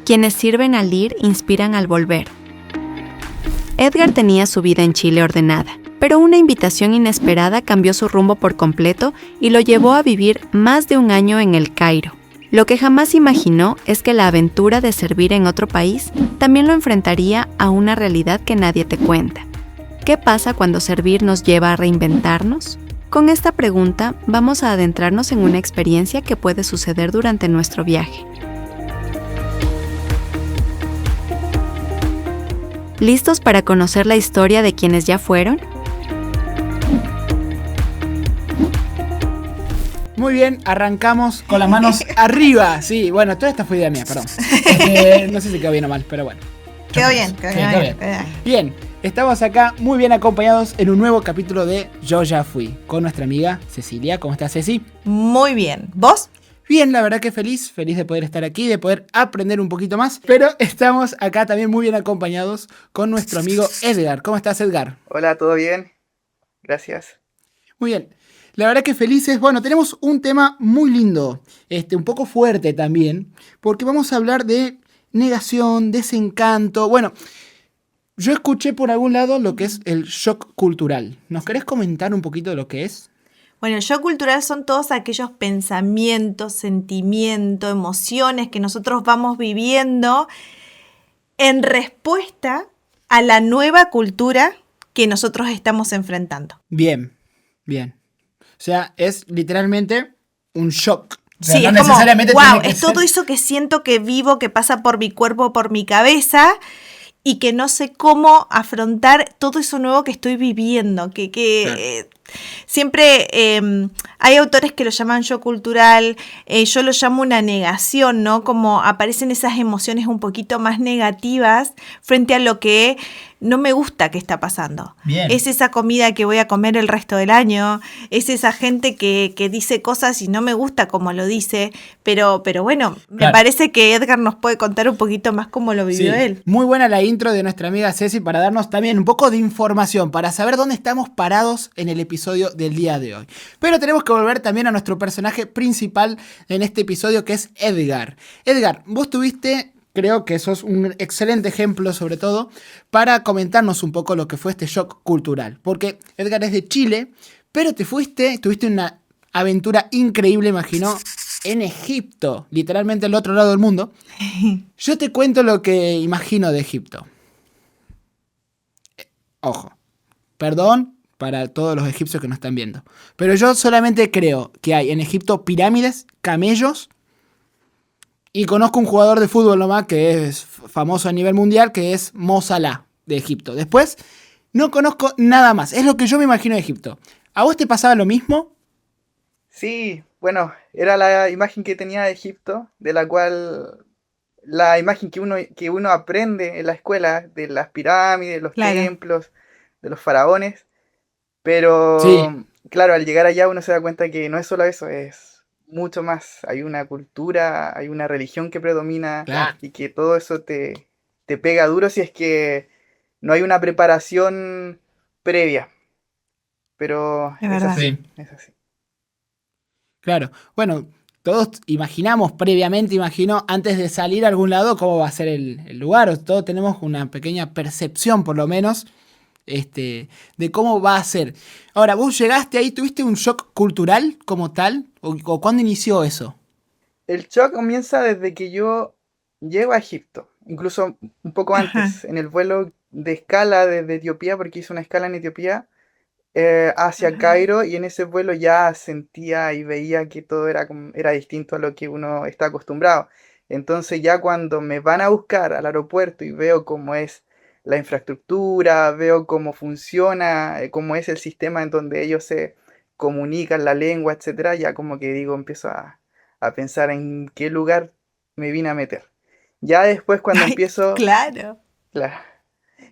Quienes sirven al ir inspiran al volver. Edgar tenía su vida en Chile ordenada, pero una invitación inesperada cambió su rumbo por completo y lo llevó a vivir más de un año en El Cairo. Lo que jamás imaginó es que la aventura de servir en otro país también lo enfrentaría a una realidad que nadie te cuenta. ¿Qué pasa cuando servir nos lleva a reinventarnos? Con esta pregunta vamos a adentrarnos en una experiencia que puede suceder durante nuestro viaje. ¿Listos para conocer la historia de quienes ya fueron? Muy bien, arrancamos con las manos arriba. Sí, bueno, toda esta fue idea mía, perdón. No sé si quedó bien o mal, pero bueno. Quedó bien. Bien, estamos acá muy bien acompañados en un nuevo capítulo de Yo Ya Fui, con nuestra amiga Cecilia. ¿Cómo estás, Ceci? Muy bien. ¿Vos? Bien, la verdad que feliz de poder estar aquí, de poder aprender un poquito más. Pero estamos acá también muy bien acompañados con nuestro amigo Edgar. ¿Cómo estás, Edgar? Hola, ¿todo bien? Gracias. Muy bien. La verdad que felices. Bueno, tenemos un tema muy lindo, un poco fuerte también, porque vamos a hablar de negación, desencanto. Bueno, yo escuché por algún lado lo que es el shock cultural. ¿Nos querés comentar un poquito de lo que es? Bueno, el shock cultural son todos aquellos pensamientos, sentimientos, emociones que nosotros vamos viviendo en respuesta a la nueva cultura que nosotros estamos enfrentando. Bien. O sea, es literalmente un shock. O sea, sí, no es necesariamente como, wow, tiene que es todo eso que siento, que vivo, que pasa por mi cuerpo, por mi cabeza, y que no sé cómo afrontar todo eso nuevo que estoy viviendo, Claro. Siempre hay autores que lo llaman shock cultural, yo lo llamo una negación, ¿no? Como aparecen esas emociones un poquito más negativas frente a lo que no me gusta que está pasando. Bien. Es esa comida que voy a comer el resto del año, es esa gente que dice cosas y no me gusta como lo dice, pero bueno, Claro. Me parece que Edgar nos puede contar un poquito más cómo lo vivió él. Muy buena la intro de nuestra amiga Ceci para darnos también un poco de información, para saber dónde estamos parados en el episodio del día de hoy. Pero tenemos que volver también a nuestro personaje principal en este episodio, que es Edgar. Edgar, vos tuviste, creo que sos un excelente ejemplo sobre todo, para comentarnos un poco lo que fue este shock cultural. Porque Edgar es de Chile, pero tuviste una aventura increíble, imagino, en Egipto, literalmente al otro lado del mundo. Yo te cuento lo que imagino de Egipto. Ojo, perdón para todos los egipcios que nos están viendo, pero yo solamente creo que hay en Egipto pirámides, camellos, y conozco un jugador de fútbol nomás que es famoso a nivel mundial, que es Mo Salah de Egipto. Después no conozco nada más, es lo que yo me imagino de Egipto. ¿A vos te pasaba lo mismo? Sí, bueno, era la imagen que tenía de Egipto, de la cual la imagen que uno aprende en la escuela, de las pirámides, los Claro. templos, de los faraones. Pero, Sí. claro, al llegar allá uno se da cuenta que no es solo eso, es mucho más. Hay una cultura, hay una religión que predomina, Claro. y que todo eso te pega duro si es que no hay una preparación previa. Pero Es verdad. así, Sí. es así. Claro, bueno, todos imaginamos previamente, antes de salir a algún lado cómo va a ser el lugar, o todos tenemos una pequeña percepción por lo menos de cómo va a ser. Ahora, vos llegaste ahí, ¿tuviste un shock cultural como tal? ¿O cuándo inició eso? El shock comienza desde que yo llego a Egipto, incluso un poco Ajá. antes, en el vuelo de escala desde Etiopía, porque hice una escala en Etiopía, hacia Ajá. Cairo, y en ese vuelo ya sentía y veía que todo era distinto a lo que uno está acostumbrado. Entonces ya cuando me van a buscar al aeropuerto y veo cómo es la infraestructura, veo cómo funciona, cómo es el sistema en donde ellos se comunican, la lengua, etcétera, ya como que digo, empiezo a pensar en qué lugar me vine a meter. Ya después cuando Ay, empiezo, claro. claro,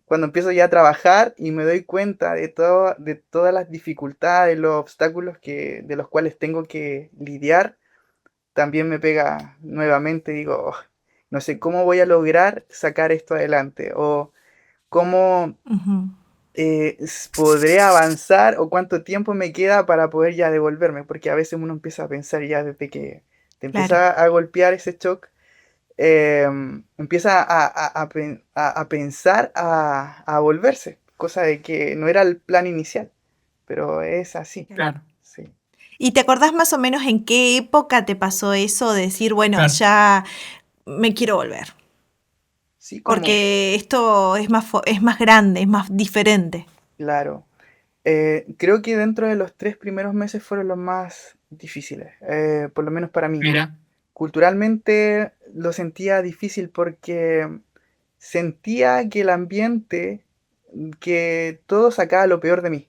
cuando empiezo ya a trabajar y me doy cuenta de todas las dificultades, los obstáculos de los cuales tengo que lidiar, también me pega nuevamente, digo, "Oh, no sé cómo voy a lograr sacar esto adelante, o cómo Ujú. podré avanzar, o cuánto tiempo me queda para poder ya devolverme", porque a veces uno empieza a pensar ya desde que te Claro. empieza a golpear ese shock, empieza a pensar a volverse, cosa de que no era el plan inicial, pero es así, Claro. sí. ¿Y te acordás más o menos en qué época te pasó eso de decir, bueno, Claro. ya me quiero volver? Sí, como, Porque esto es más grande, es más diferente. claro. Creo que dentro de los 3 primeros meses fueron los más difíciles, por lo menos para mí. Mira. Culturalmente lo sentía difícil porque sentía que el ambiente, que todo sacaba lo peor de mí.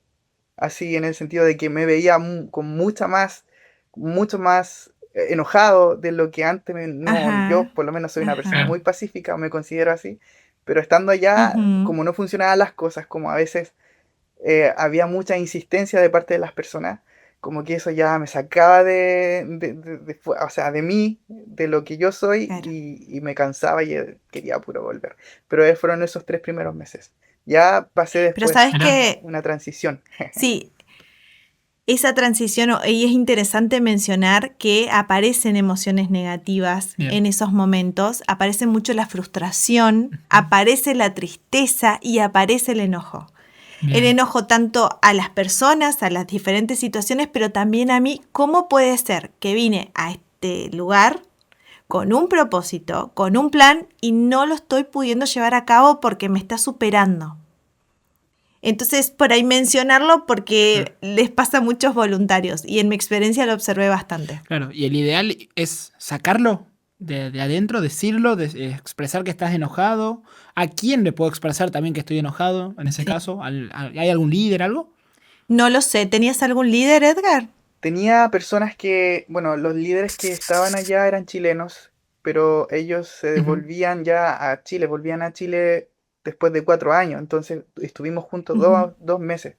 Así en el sentido de que me veía con mucho más enojado de lo que antes no, yo Ajá, por lo menos soy una persona ajá. muy pacífica, o me considero así, pero estando allá, Ujú, como no funcionaban las cosas, como a veces había mucha insistencia de parte de las personas, como que eso ya me sacaba o sea, de mí, de lo que yo soy, claro. y me cansaba y quería puro volver. Pero fueron esos 3 primeros meses. Ya pasé Pero después sabes Mira. que una transición. sí, esa transición, y es interesante mencionar que aparecen emociones negativas Bien. en esos momentos, aparece mucho la frustración, aparece la tristeza y aparece el enojo. El Bien. enojo tanto a las personas, a las diferentes situaciones, pero también a mí, ¿cómo puede ser que vine a este lugar con un propósito, con un plan y no lo estoy pudiendo llevar a cabo porque me está superando? Entonces, por ahí mencionarlo Claro. porque les pasa a muchos voluntarios y en mi experiencia lo observé bastante. Claro, y el ideal es sacarlo de adentro, decirlo, expresar que estás enojado. ¿A quién le puedo expresar también que estoy enojado en ese Sí. caso? ¿Hay algún líder, algo? No lo sé, ¿tenías algún líder, Edgar? Tenía personas que, bueno, los líderes que estaban allá eran chilenos, pero ellos se Ujú. devolvían ya a Chile, volvían a Chile después de 4 años, entonces estuvimos juntos Ujú, 2 meses.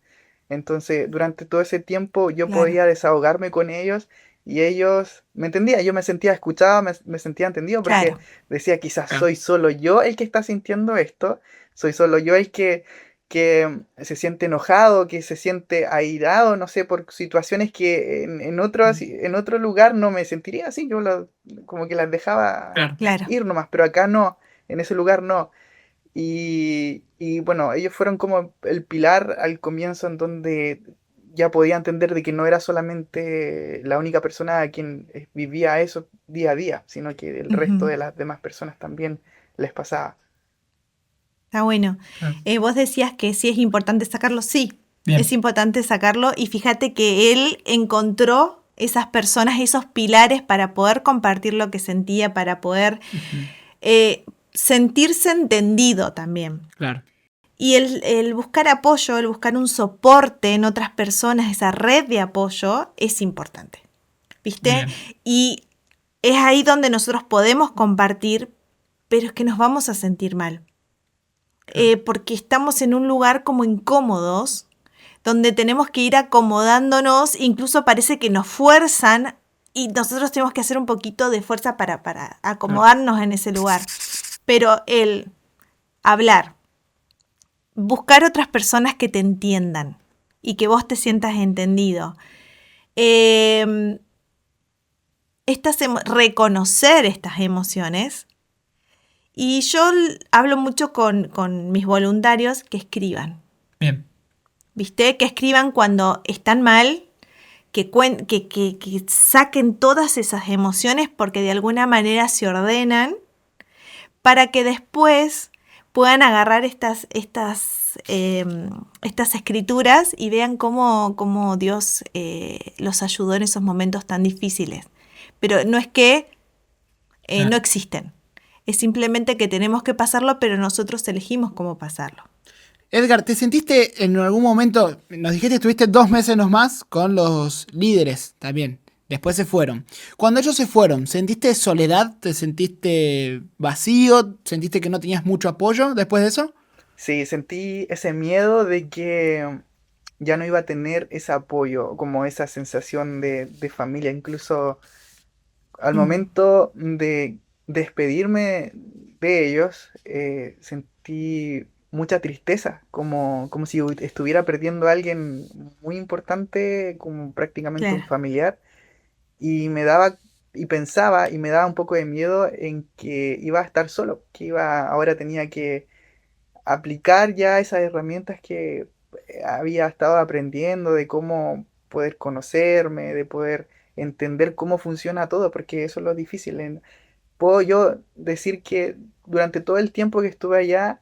Entonces, durante todo ese tiempo yo claro, podía desahogarme con ellos y ellos me entendían, yo me sentía escuchado, me sentía entendido porque claro. decía, quizás Claro. soy solo yo el que está sintiendo esto, soy solo yo el que se siente enojado, que se siente airado, no sé, por situaciones que en otro lugar no me sentiría así, como que las dejaba Claro. Claro. ir nomás, pero acá no, en ese lugar no. Y bueno, ellos fueron como el pilar al comienzo en donde ya podía entender de que no era solamente la única persona a quien vivía eso día a día, sino que el resto Ujú. de las demás personas también les pasaba. Está bueno. Claro. Vos decías que sí es importante sacarlo. Sí, es Bien. importante sacarlo y fíjate que él encontró esas personas, esos pilares para poder compartir lo que sentía, para poder Ujú. sentirse entendido también. Claro. Y el buscar apoyo, el buscar un soporte en otras personas, esa red de apoyo, es importante. ¿Viste? Bien. Y es ahí donde nosotros podemos compartir, pero es que nos vamos a sentir mal. Claro. Porque estamos en un lugar como incómodos, donde tenemos que ir acomodándonos, incluso parece que nos fuerzan y nosotros tenemos que hacer un poquito de fuerza para Claro. acomodarnos en ese lugar. Pero el hablar, buscar otras personas que te entiendan y que vos te sientas entendido, eh, reconocer estas emociones. Y yo hablo mucho con mis voluntarios que escriban. Bien. ¿Viste? Que escriban cuando están mal, que saquen todas esas emociones porque de alguna manera se ordenan para que después puedan agarrar estas escrituras y vean cómo Dios los ayudó en esos momentos tan difíciles. Pero no es que no Claro. existen, es simplemente que tenemos que pasarlo, pero nosotros elegimos cómo pasarlo. Edgar, ¿te sentiste en algún momento, nos dijiste que estuviste 2 meses nomás con los líderes también, después se fueron. Cuando ellos se fueron, ¿sentiste soledad? ¿Te sentiste vacío? ¿Sentiste que no tenías mucho apoyo después de eso? Sí, sentí ese miedo de que ya no iba a tener ese apoyo, como esa sensación de familia. Incluso al Mm, momento de despedirme de ellos, sentí mucha tristeza, como si estuviera perdiendo a alguien muy importante, como prácticamente un claro. familiar. Y me daba, y pensaba y me daba un poco de miedo en que iba a estar solo, que ahora tenía que aplicar ya esas herramientas que había estado aprendiendo de cómo poder conocerme, de poder entender cómo funciona todo, porque eso es lo difícil. Puedo yo decir que durante todo el tiempo que estuve allá,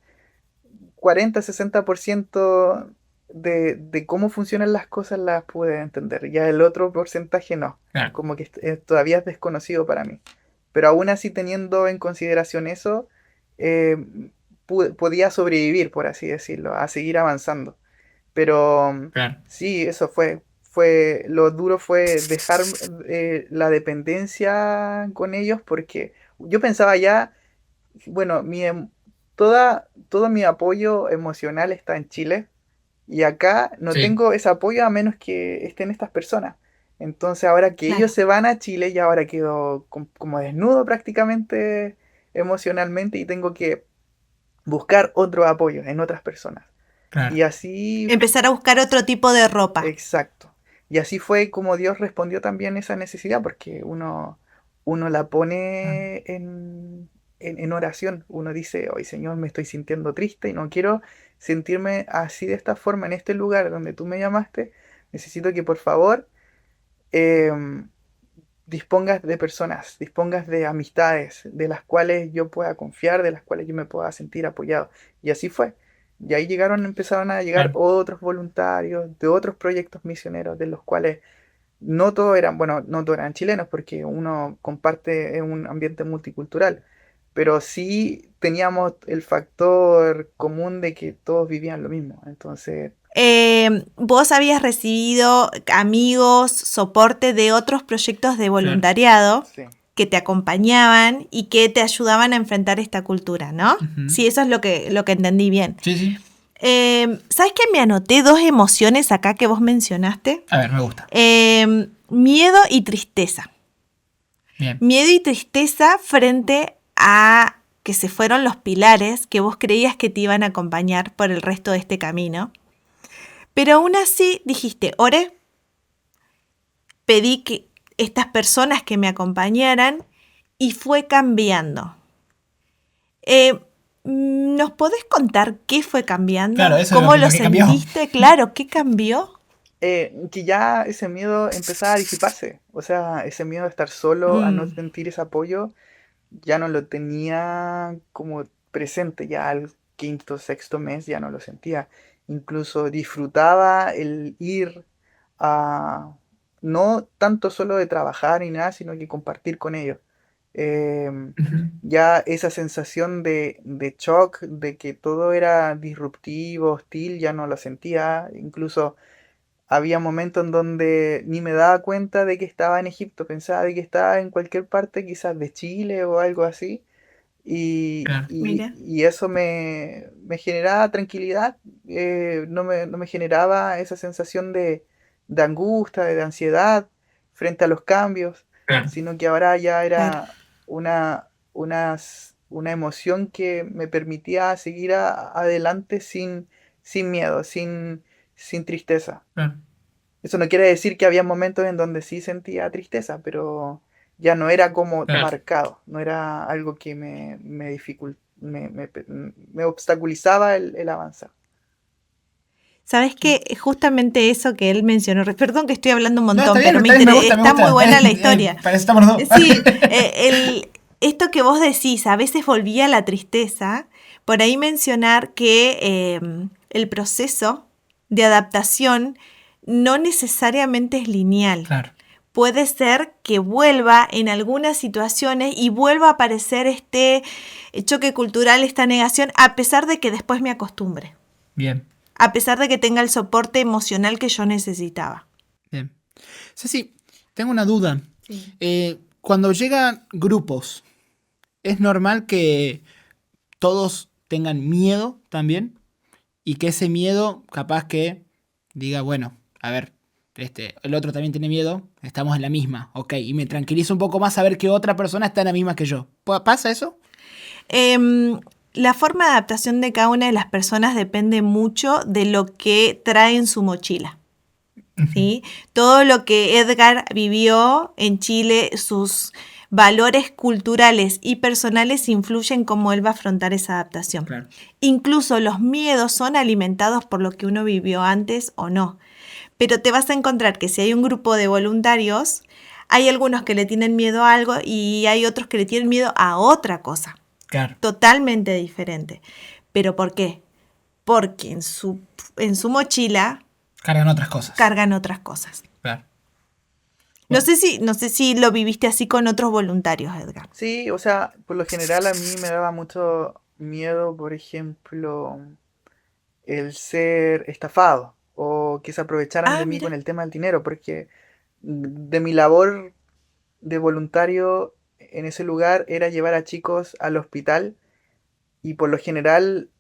40-60% de cómo funcionan las cosas las pude entender. Ya el otro porcentaje no. Claro. Como que todavía es desconocido para mí. Pero aún así, teniendo en consideración eso, eh, podía sobrevivir, por así decirlo, a seguir avanzando. Pero Claro. sí, eso lo duro fue dejar la dependencia con ellos, porque yo pensaba ya, bueno, todo mi apoyo emocional está en Chile y acá no Sí. tengo ese apoyo a menos que estén estas personas. Entonces ahora que ellos Claro. se van a Chile, ya ahora quedo como desnudo prácticamente emocionalmente y tengo que buscar otro apoyo en otras personas. Claro. Y así, Empezar a buscar otro tipo de ropa. exacto. Y así fue como Dios respondió también esa necesidad, porque uno la pone en oración. Uno dice, hoy Señor, me estoy sintiendo triste y no quiero sentirme así de esta forma en este lugar donde tú me llamaste. Necesito que por favor em, dispongas de personas, dispongas de amistades de las cuales yo pueda confiar, de las cuales yo me pueda sentir apoyado. Y así fue. Y ahí empezaron a llegar Claro. otros voluntarios de otros proyectos misioneros, de los cuales no todos eran, bueno, no todos eran chilenos, porque uno comparte en un ambiente multicultural, pero sí teníamos el factor común de que todos vivían lo mismo. Entonces, Vos habías recibido amigos, soporte de otros proyectos de Claro. voluntariado sí, que te acompañaban y que te ayudaban a enfrentar esta cultura, ¿no? Ujú. Sí, eso es lo que entendí bien. Sí, sí. ¿Sabes que me anoté dos emociones acá que vos mencionaste? A ver, me gusta. Miedo y tristeza. Bien. Miedo y tristeza frente a que se fueron los pilares que vos creías que te iban a acompañar por el resto de este camino. Pero aún así dijiste, oré, pedí que estas personas que me acompañaran y fue cambiando. ¿Nos podés contar qué fue cambiando? Claro, eso es ¿Cómo lo lo que cambió. sentiste? Claro, ¿qué cambió? que ya ese miedo empezaba a disiparse. O sea, ese miedo a estar solo, a no Mm, sentir ese apoyo, ya no lo tenía como presente. Ya al quinto, sexto mes ya no lo sentía. Incluso disfrutaba el ir a, no tanto solo de trabajar ni nada, sino que compartir con ellos. Ujú. Ya esa sensación de shock, de que todo era disruptivo, hostil, ya no lo sentía. Incluso había momentos en donde ni me daba cuenta de que estaba en Egipto, pensaba de que estaba en cualquier parte, quizás de Chile o algo así, Claro. mira, y eso me generaba tranquilidad, no me generaba esa sensación de angustia, de ansiedad frente a los cambios, Claro. sino que ahora ya claro. era una emoción que me permitía seguir adelante sin miedo, sin tristeza. Claro. Eso no quiere decir que había momentos en donde sí sentía tristeza, pero ya no era como Claro. marcado, no era algo que me obstaculizaba el avanzar. ¿Sabes qué? Justamente eso que él mencionó, perdón que estoy hablando un No, está montón, bien, pero está bien, me gusta, me está gusta. muy buena la historia. Para eso estamos los dos. Sí, esto que vos decís, a veces volvía la tristeza, por ahí mencionar que el proceso de adaptación no necesariamente es lineal. Claro. Puede ser que vuelva en algunas situaciones y vuelva a aparecer este choque cultural, esta negación, a pesar de que después me acostumbre, Bien. a pesar de que tenga el soporte emocional que yo necesitaba. Bien. Ceci, tengo una duda. Sí. Cuando llegan grupos, ¿es normal que todos tengan miedo también? Y que ese miedo, capaz que diga, bueno, a ver, el otro también tiene miedo, estamos en la misma, ok. Y me tranquiliza un poco más saber que otra persona está en la misma que yo. ¿Pasa eso? La forma de adaptación de cada una de las personas depende mucho de lo que trae en su mochila. ¿sí? Todo lo que Edgar vivió en Chile, sus valores culturales y personales influyen cómo él va a afrontar esa adaptación. Claro. Incluso los miedos son alimentados por lo que uno vivió antes o no. Pero te vas a encontrar que si hay un grupo de voluntarios, hay algunos que le tienen miedo a algo y hay otros que le tienen miedo a otra cosa, Claro. totalmente diferente. ¿Pero por qué? Porque en su mochila Cargan otras cosas. cargan otras cosas. Claro. No sé si lo viviste así con otros voluntarios, Edgar. Sí, o sea, por lo general a mí me daba mucho miedo, por ejemplo, el ser estafado o que se aprovecharan de mí Mira. con el tema del dinero, porque de mi labor de voluntario en ese lugar era llevar a chicos al hospital y por lo general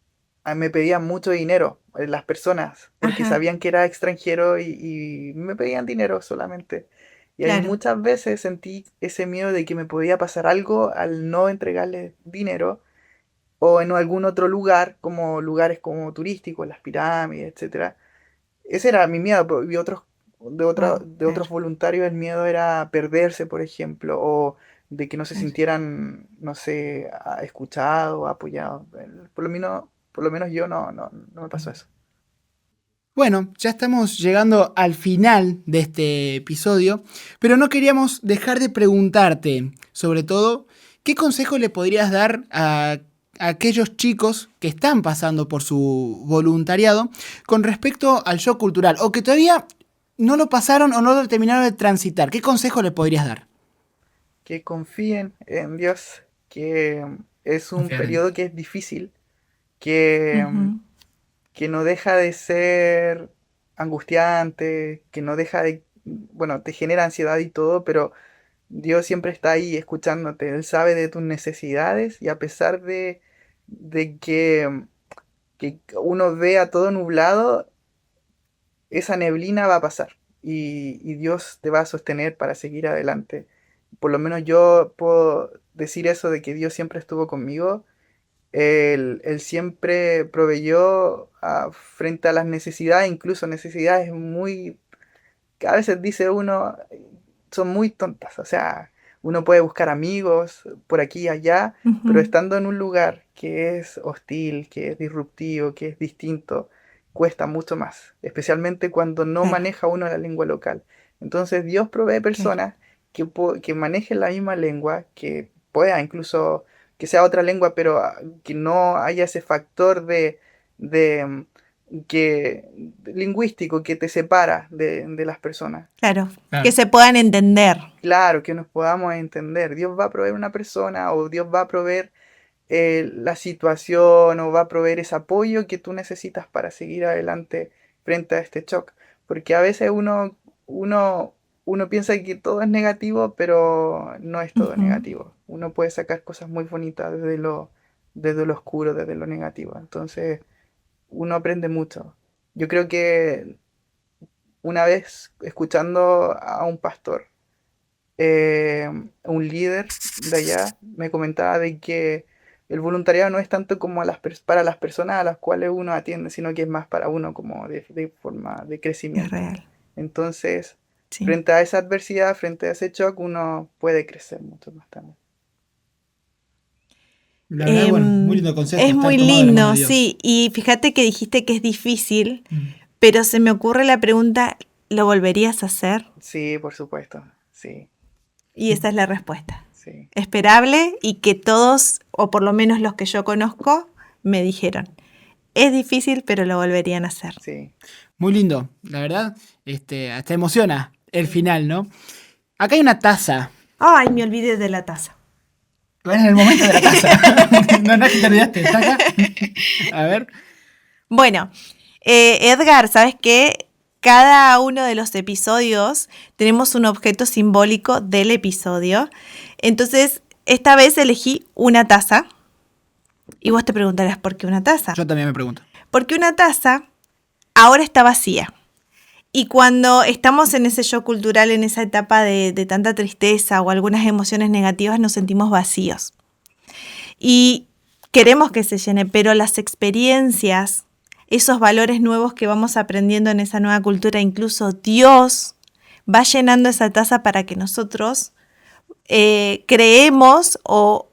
me pedían mucho dinero las personas, porque Ajá, sabían que era extranjero y me pedían dinero solamente. Y ahí claro. muchas veces sentí ese miedo de que me podía pasar algo al no entregarles dinero o en algún otro lugar, como lugares como turísticos, las pirámides, etcétera. Ese era mi miedo, y Wow, de claro. otros voluntarios el miedo era perderse, por ejemplo, o de que no se Claro. sintieran, no sé, escuchados, apoyados. Por lo menos yo no me pasó eso. Bueno, ya estamos llegando al final de este episodio, pero no queríamos dejar de preguntarte, sobre todo, ¿qué consejo le podrías dar a aquellos chicos que están pasando por su voluntariado con respecto al shock cultural o que todavía no lo pasaron o no lo terminaron de transitar? ¿Qué consejo le podrías dar? Que confíen en Dios, que es un Confiar en Dios. periodo que es difícil, que, Ujú, que no deja de ser angustiante, que no deja de, bueno, te genera ansiedad y todo, pero Dios siempre está ahí escuchándote. Él sabe de tus necesidades y a pesar de que uno vea todo nublado, esa neblina va a pasar y Dios te va a sostener para seguir adelante. Por lo menos yo puedo decir eso de que Dios siempre estuvo conmigo. Él siempre proveyó frente a las necesidades, incluso necesidades muy que a veces dice uno, son muy tontas. O sea, uno puede buscar amigos por aquí y allá, pero ujú, estando en un lugar que es hostil, que es disruptivo, que es distinto, cuesta mucho más, especialmente cuando no claro, maneja uno la lengua local. Entonces Dios provee claro. personas que manejen la misma lengua, que pueda incluso que sea otra lengua, pero que no haya ese factor de que lingüístico que te separa de las personas. Claro, que Claro. se puedan entender. Claro, que nos podamos entender. Dios va a proveer una persona o Dios va a proveer la situación o va a proveer ese apoyo que tú necesitas para seguir adelante frente a este shock. Porque a veces uno, uno piensa que todo es negativo, pero no es todo Ujú, negativo. Uno puede sacar cosas muy bonitas desde lo oscuro, desde lo negativo. Entonces, uno aprende mucho. Yo creo que una vez escuchando a un pastor, eh, un líder de allá, me comentaba de que el voluntariado no es tanto como para las personas a las cuales uno atiende, sino que es más para uno como de forma de es crecimiento. real, Entonces, sí. frente a esa adversidad, frente a ese shock, uno puede crecer mucho más también. La verdad, bueno, muy lindo consejo, Es estar muy tomado de la mano de lindo, Dios. sí. Y fíjate que dijiste que es difícil, Mm. pero se me ocurre la pregunta, ¿lo volverías a hacer? Sí, por supuesto. Sí, Y esa es la respuesta. sí, Esperable y que todos, o por lo menos los que yo conozco, me dijeron, es difícil, pero lo volverían a hacer. sí. Muy lindo, la verdad, hasta emociona el final, ¿no? Acá hay una taza. Ay, me olvidé de la taza. Bueno, en el momento de la taza. No es que te olvidaste, está acá. A ver. Bueno, Edgar, ¿sabes qué? Cada uno de los episodios tenemos un objeto simbólico del episodio. Entonces, esta vez elegí una taza. Y vos te preguntarás, ¿por qué una taza? Yo también me pregunto. Porque una taza ahora está vacía. Y cuando estamos en ese shock cultural, en esa etapa de tanta tristeza o algunas emociones negativas, nos sentimos vacíos. Y queremos que se llene, pero las experiencias, esos valores nuevos que vamos aprendiendo en esa nueva cultura. Incluso Dios va llenando esa taza para que nosotros creemos o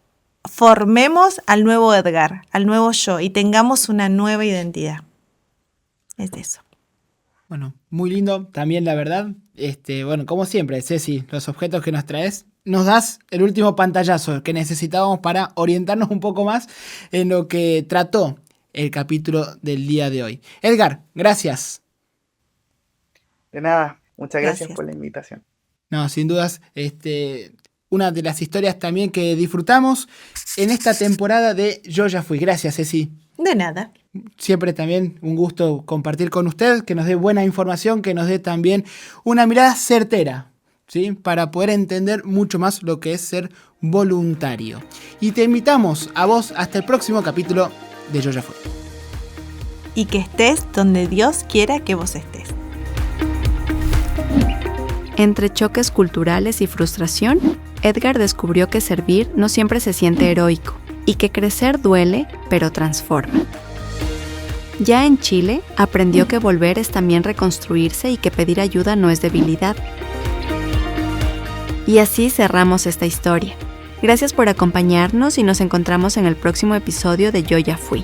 formemos al nuevo Edgar, al nuevo yo, y tengamos una nueva identidad. Es eso. Bueno, muy lindo también, la verdad. Bueno, como siempre, Ceci, los objetos que nos traes, nos das el último pantallazo que necesitábamos para orientarnos un poco más en lo que trató el capítulo del día de hoy. Edgar, gracias. De nada, muchas gracias Gracias. por la invitación. No, sin dudas, una de las historias también que disfrutamos en esta temporada de Yo Ya Fui. Gracias, Ceci. De nada. Siempre también un gusto compartir con usted, que nos dé buena información, que nos dé también una mirada certera, ¿sí? Para poder entender mucho más lo que es ser voluntario. Y te invitamos a vos hasta el próximo capítulo de Yo Ya Fui. Y que estés donde Dios quiera que vos estés. Entre choques culturales y frustración, Edgar descubrió que servir no siempre se siente heroico y que crecer duele, pero transforma. Ya en Chile, aprendió que volver es también reconstruirse y que pedir ayuda no es debilidad. Y así cerramos esta historia. Gracias por acompañarnos y nos encontramos en el próximo episodio de Yo Ya Fui.